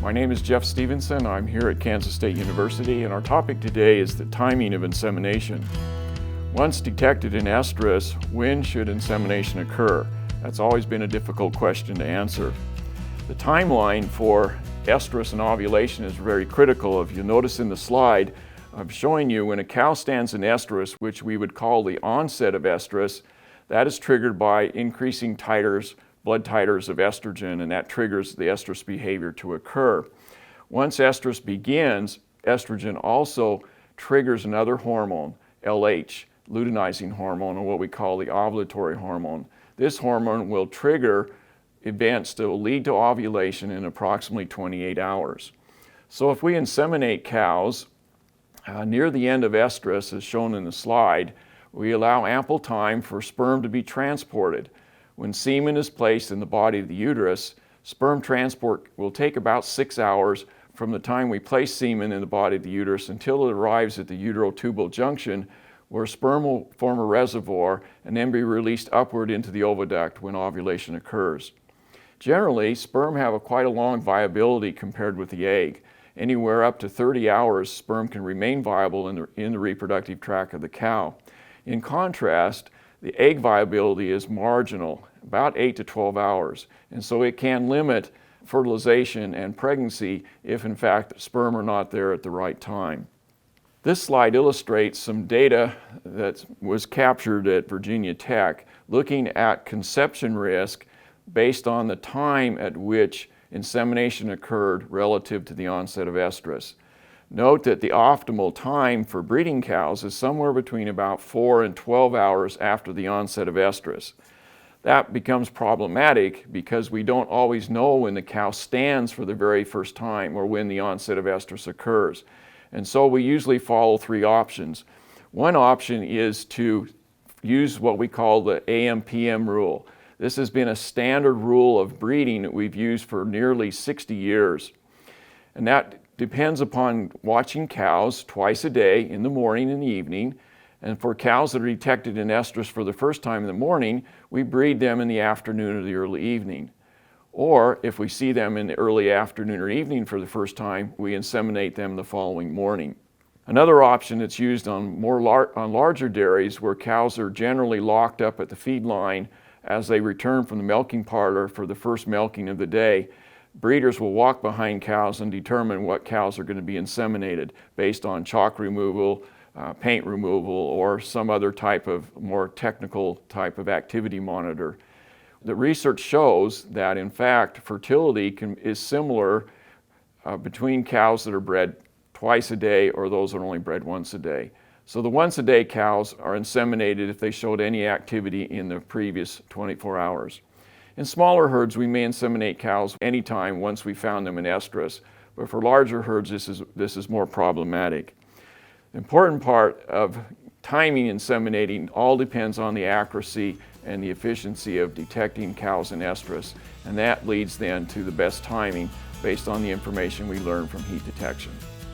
My name is Jeff Stevenson. I'm here at Kansas State University, and our topic today is the timing of insemination. Once detected in estrus, when should insemination occur? That's always been a difficult question to answer. The timeline for estrus and ovulation is very critical. If you notice in the slide, I'm showing you when a cow stands in estrus, which we would call the onset of estrus, that is triggered by increasing titers, blood titers of estrogen, and that triggers the estrus behavior to occur. Once estrus begins, estrogen also triggers another hormone, LH, luteinizing hormone, or what we call the ovulatory hormone. This hormone will trigger events that will lead to ovulation in approximately 28 hours. So if we inseminate cows near the end of estrus, as shown in the slide, we allow ample time for sperm to be transported. When semen is placed in the body of the uterus, sperm transport will take about 6 hours from the time we place semen in the body of the uterus until it arrives at the uterotubal junction, where sperm will form a reservoir and then be released upward into the oviduct when ovulation occurs. Generally, sperm have quite a long viability compared with the egg. Anywhere up to 30 hours, sperm can remain viable in the reproductive tract of the cow. In contrast, the egg viability is marginal, about 8 to 12 hours, and so it can limit fertilization and pregnancy if in fact sperm are not there at the right time. This slide illustrates some data that was captured at Virginia Tech looking at conception risk based on the time at which insemination occurred relative to the onset of estrus. Note that the optimal time for breeding cows is somewhere between about 4 and 12 hours after the onset of estrus. That becomes problematic because we don't always know when the cow stands for the very first time or when the onset of estrus occurs. And so we usually follow 3 options. One option is to use what we call the AM/PM rule. This has been a standard rule of breeding that we've used for nearly 60 years. And that depends upon watching cows twice a day, in the morning and the evening. And for cows that are detected in estrus for the first time in the morning, we breed them in the afternoon or the early evening. Or if we see them in the early afternoon or evening for the first time, we inseminate them the following morning. Another option that's used on larger dairies where cows are generally locked up at the feed line as they return from the milking parlor for the first milking of the day. Breeders will walk behind cows and determine what cows are going to be inseminated based on chalk removal, paint removal, or some other type of more technical type of activity monitor. The research shows that in fact fertility is similar between cows that are bred twice a day or those that are only bred once a day. So the once a day cows are inseminated if they showed any activity in the previous 24 hours. In smaller herds, we may inseminate cows anytime once we found them in estrus, but for larger herds, this is more problematic. The important part of timing inseminating all depends on the accuracy and the efficiency of detecting cows in estrus, and that leads then to the best timing based on the information we learn from heat detection.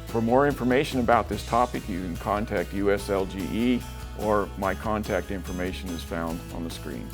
For more information about this topic, you can contact USLGE, or my contact information is found on the screen.